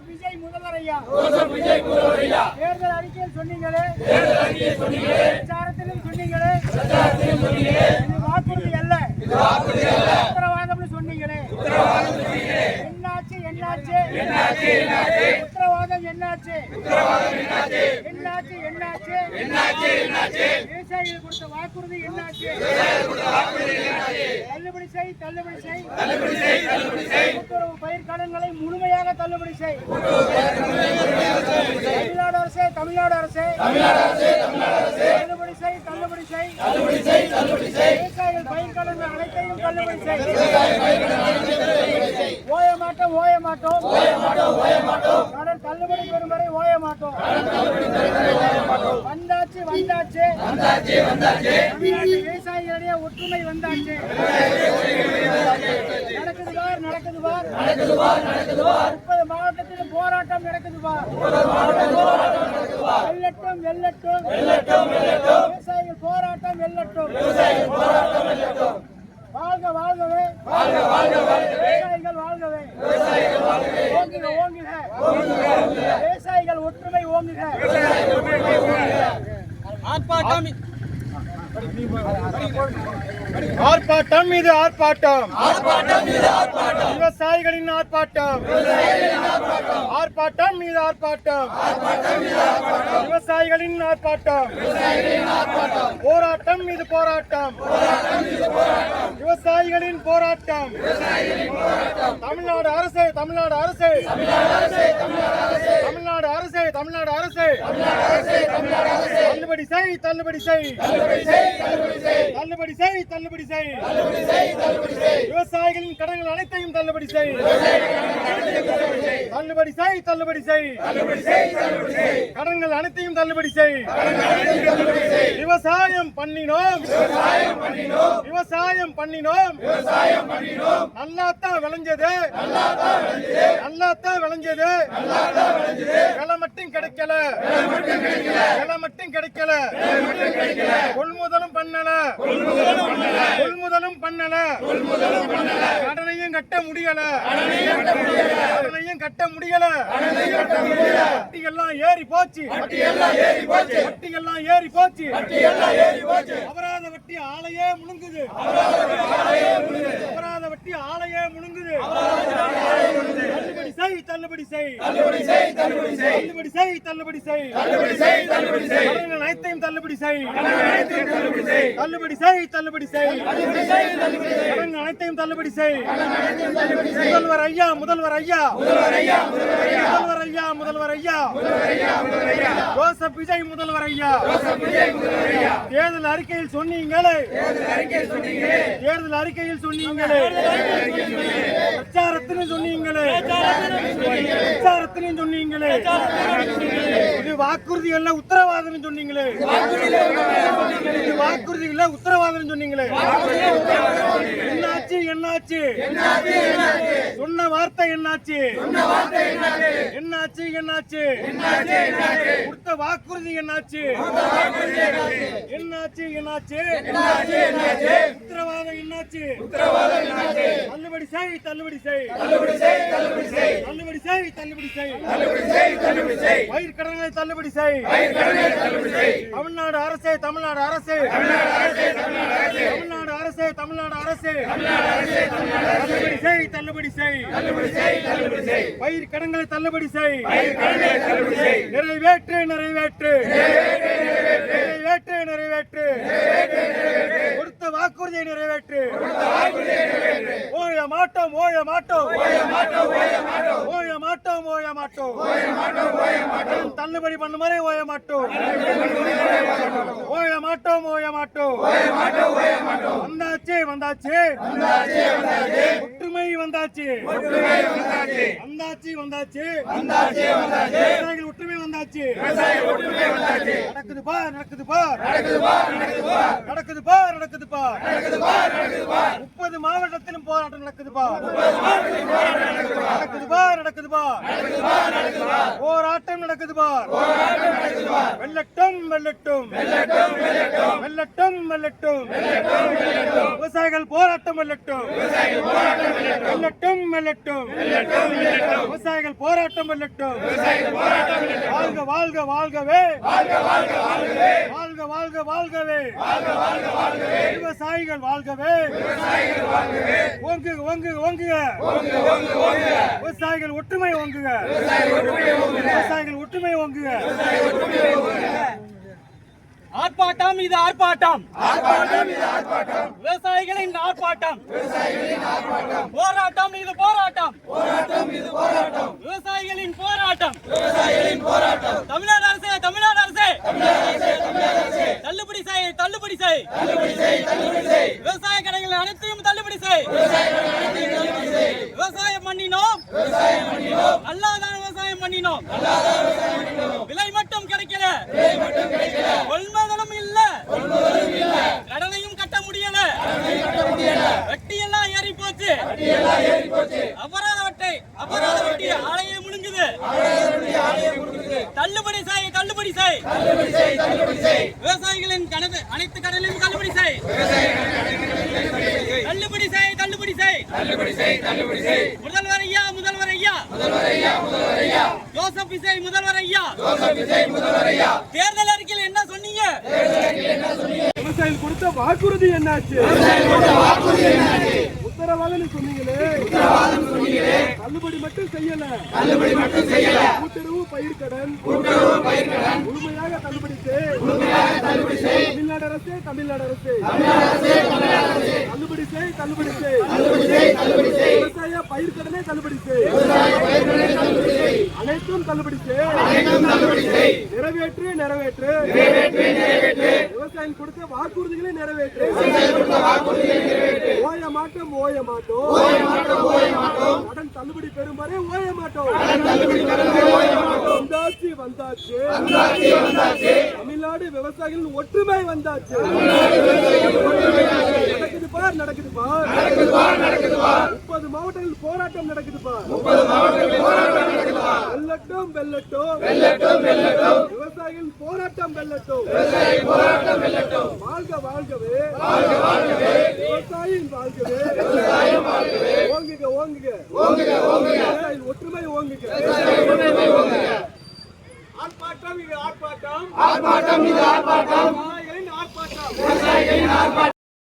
விஜய் முதல்வர் ஐயா. தேர்தல் அறிக்கையில் சொன்னீங்களே, பிரச்சாரத்திலும் சொன்னீங்களே, இது வாக்குறுதி அல்ல, உத்தரவாதம்னு சொன்னீங்களே. என்னாச்சு என்னாச்சு உத்தரவாதம் என்னாச்சு? விவசாயிகள் கொடுத்த வாக்குறுதி என்னாச்சு? தள்ளுபடி செய், தள்ளுபடி செய். கூட்டுறவு பயிர் கடன்களை முழுமையாக தள்ளுபடி செய். தமிழ்நாடு அரசே, தமிழ்நாடு அரசே, தள்ளுபடி செய், தள்ளுபடி செய். விவசாயிகள் பயிர் கடன்கள் அனைத்தையும் தள்ளுபடி செய். ஓய மாட்டோம், ஓய மாட்டோம். கடன் தள்ளுபடி பெறும் வரை ஓய மாட்டோம். வந்தாச்சு வந்தாச்சு தமிழ்நாட்டு விவசாயிகளிடையே ஒற்றுமை வந்தாச்சு. நடக்குது பார், நடக்குது பார். 30 மாவட்டத்திலும் போராட்டம் நடக்குது பார். வெல்லட்டும் வெல்லட்டும் விவசாயிகள் போராட்டம் வெல்லட்டும். வாழ்க வாழ்கவே, விவசாயிகள் வாழ்கவே. ஓங்குக ஓங்குக விவசாயிகள் ஒற்றுமை ஓங்குக. ஆர்ப்பாட்டம் மீது ஆர்ப்பாட்டம், விவசாயிகளின் ஆர்ப்பாட்டம். ஆர்ப்பாட்டம் மீது ஆர்ப்பாட்டம், விவசாயிகளின் ஆர்ப்பாட்டம். போராட்டம் மீது போராட்டம், விவசாயிகளின் போராட்டம். தமிழ்நாடு அரசு, தமிழ்நாடு அரசு, தமிழ்நாடு அரசு, தமிழ்நாடு அரசு. தள்ளுபடி செய், தள்ளுபடி செய். தள்ளுபடி செய், தள்ளுபடி செய். விவசாயிகளின் கடன்கள் அனைத்தையும் தள்ளுபடி செய். தள்ளுபடி செய், தள்ளுபடி செய். கடன்கள் அனைத்தையும் தள்ளுபடி செய். விவசாயம் பண்ணினோம், விவசாயம் பண்ணினோம். நல்லாத்தான் விளைஞ்சது, நல்லாத்தான் விளைஞ்சது. விலை மட்டும் கிடைக்கல, விலை மட்டும் கிடைக்கல. கொள்முதலும் பண்ணல, கொள்முதலும் பண்ணல. கடனையும் கட்ட முடியல, கடனையும் கட்ட முடியல. வட்டியெல்லாம் ஏறி போச்சு, வட்டியெல்லாம் ஏறி போச்சு. அபராத வட்டி ஆளையே முழுங்குது, அபராத வட்டி ஆளையே முழுங்குது. தள்ளுபடி செய், தள்ளுபடி செய். தள்ளுபடி செய், தள்ளுபடி செய். கடன்கள் அனைத்தையும் தள்ளுபடி செய். தள்ளுபடி செய், தள்ளுபடி செய். கடன்கள் அனைத்தையும் தள்ளுபடி செய். முதல்வர் ஐயா, முதல்வர் ஐயா, முதல்வர் ஐயா, முதல்வர் ஐயா. ஜோசப் விஜய் முதல்வர் ஐயா. தேர்தல் அறிக்கையில் சொன்னீங்களே, தேர்தல் அறிக்கையில் சொன்னீங்களே, பிரச்சாரத்திலும் சொன்னீங்களே, பிரச்சாரத்திலும் சொன்னீங்களே. இது வாக்குறுதி அல்ல, உத்தரவாதம் சொன்னீங்களே. இது வாக்குறுதி இல்ல, உத்தரவாதம் சொன்னீங்களே. என்னாச்சு என்னாச்சு சொன்ன வார்த்தை என்னாச்சு? என்னாச்சு என்னாச்சு கொடுத்த வாக்குறுதி என்னாச்சு? என்னாச்சு என்னாச்சு உத்தரவாதம் என்னாச்சு? தள்ளுபடி செய், தள்ளுபடி செய். தள்ளுபடி செய், தள்ளுபடி செய். பயிர் கடன்களை தள்ளுபடி செய். தமிழ்நாடு அரசே, தமிழ்நாடு அரசு, தமிழ்நாடு அரசே, தமிழ்நாடு அரசு. தள்ளுபடி செய், தள்ளுபடி செய். பயிர் கடன்களை தள்ளுபடி செய். நிறைவேற்று, நிறைவேற்று, நிறைவேற்று, நிறைவேற்று. கொடுத்த வாக்குறுதியை நிறைவேற்று. ஓய மாட்டோம், ஓய மாட்டோம், ஓய மாட்டோம், ஓய மாட்டோம். தள்ளுபடி பண்ணும் வரை ஓய மாட்டோம், ஓய மாட்டோம், ஓய மாட்டோம். வந்தாச்சு, வந்தாச்சு, ஒற்றுமை வந்தாச்சு, வந்தாச்சு, வந்தாச்சு. ஒற்றுமை வந்தாச்சு. நடக்குது பார், நடக்குது பார், நடக்குது பார், நடக்குது பார். 30 மாவட்டத்திலும் போராட்டம் நடக்குது பார். நடக்குது பார், நடக்குது பார், போராட்டம் நடக்குது பார். வெல்லட்டும், வெல்லட்டும், வெல்லட்டும், வெல்லட்டும், விவசாயிகள் போராட்டம் வெல்லட்டும், வெல்லட்டும், வெல்லட்டும், விவசாயிகள் போராட்டம் வெல்லட்டும். வாழ்க வாழ்க வாழ்கவே, வாழ்க வாழ்க வாழ்கவே, விவசாயிகள் வாழ்கவே, ஓங்குக ஓங்குக ஓங்குக, விவசாயிகள் ஒற்றுமை ஓங்குக, விவசாயிகள் ஒற்றுமை ஓங்குக. ஆர்ப்பாட்டம் இது ஆர்ப்பாட்டம், விவசாயிகளின் ஆர்ப்பாட்டம், போராட்டம் இது போராட்டம், விவசாயிகளின் போராட்டம். தமிழ்நாடு அரசே, தமிழ்நாடு அரசே, தள்ளுபடி செய், தள்ளுபடி செய், விவசாய கடைகள் அனைத்தையும் தள்ளுபடி செய். விவசாயம் பண்ணினோம், அல்லாதான் விவசாயம் பண்ணினோம், விலை மட்டும் கிடைக்கல, கொள்முதலும் இல்ல, கடனையும் கட்ட முடியல, வட்டி எல்லாம் ஏறி போச்சு, அபராத வட்டி ஆலையை முழுங்குது. தள்ளுபடி செய், தள்ளுபடி செய், விவசாயிகளின் அனைத்து கடனையும் தள்ளுபடி செய், தள்ளுபடி செய், தள்ளுபடி செய். முதல்வர் ஐயா, முதல்வர் ஐயா, ஜோசப் விஜய் முதல்வர் ஐயா, தேர்தல் அறிக்கையில் என்ன சொன்னீங்க? விவசாயிகள் கொடுத்த வாக்குறுதி என்னாச்சு? உத்தரவாதம் சொன்னீங்களே, தள்ளுபடி மட்டும் செய்யல, கூட்டுறவு பயிர்க்கடன் முழுமையாக தள்ளுபடி செய். தமிழ்நாடு அரசு, தமிழ்நாடு அரசு, தள்ளுபடி செய், தள்ளுபடி செய், விவசாய பயிர்க்கடனை தள்ளுபடி செய், அனைத்தும் தள்ளுபடி செய், நிறைவேற்று, நிறைவேற்று, விவசாயிகள் கொடுத்த வாக்குறுதிகளை நிறைவேற்று. ஓய மாட்டோம், ஓய மாட்டோம், கடன் தள்ளுபடி பெறும் வரை ஓய மாட்டோம். வந்தாச்சு, வந்தாச்சு, தமிழ்நாடு விவசாயிகள் ஒற்றுமை வந்தாச்சு. நடக்குது பார், நடக்குது பார், 30 மாவட்டங்களில் போராட்டம் நடக்குது பார். வெல்லட்டும், வெல்லட்டும், விவசாயிகள் போராட்டம் வெல்லட்டும். வாழ்க வாழ்கவே,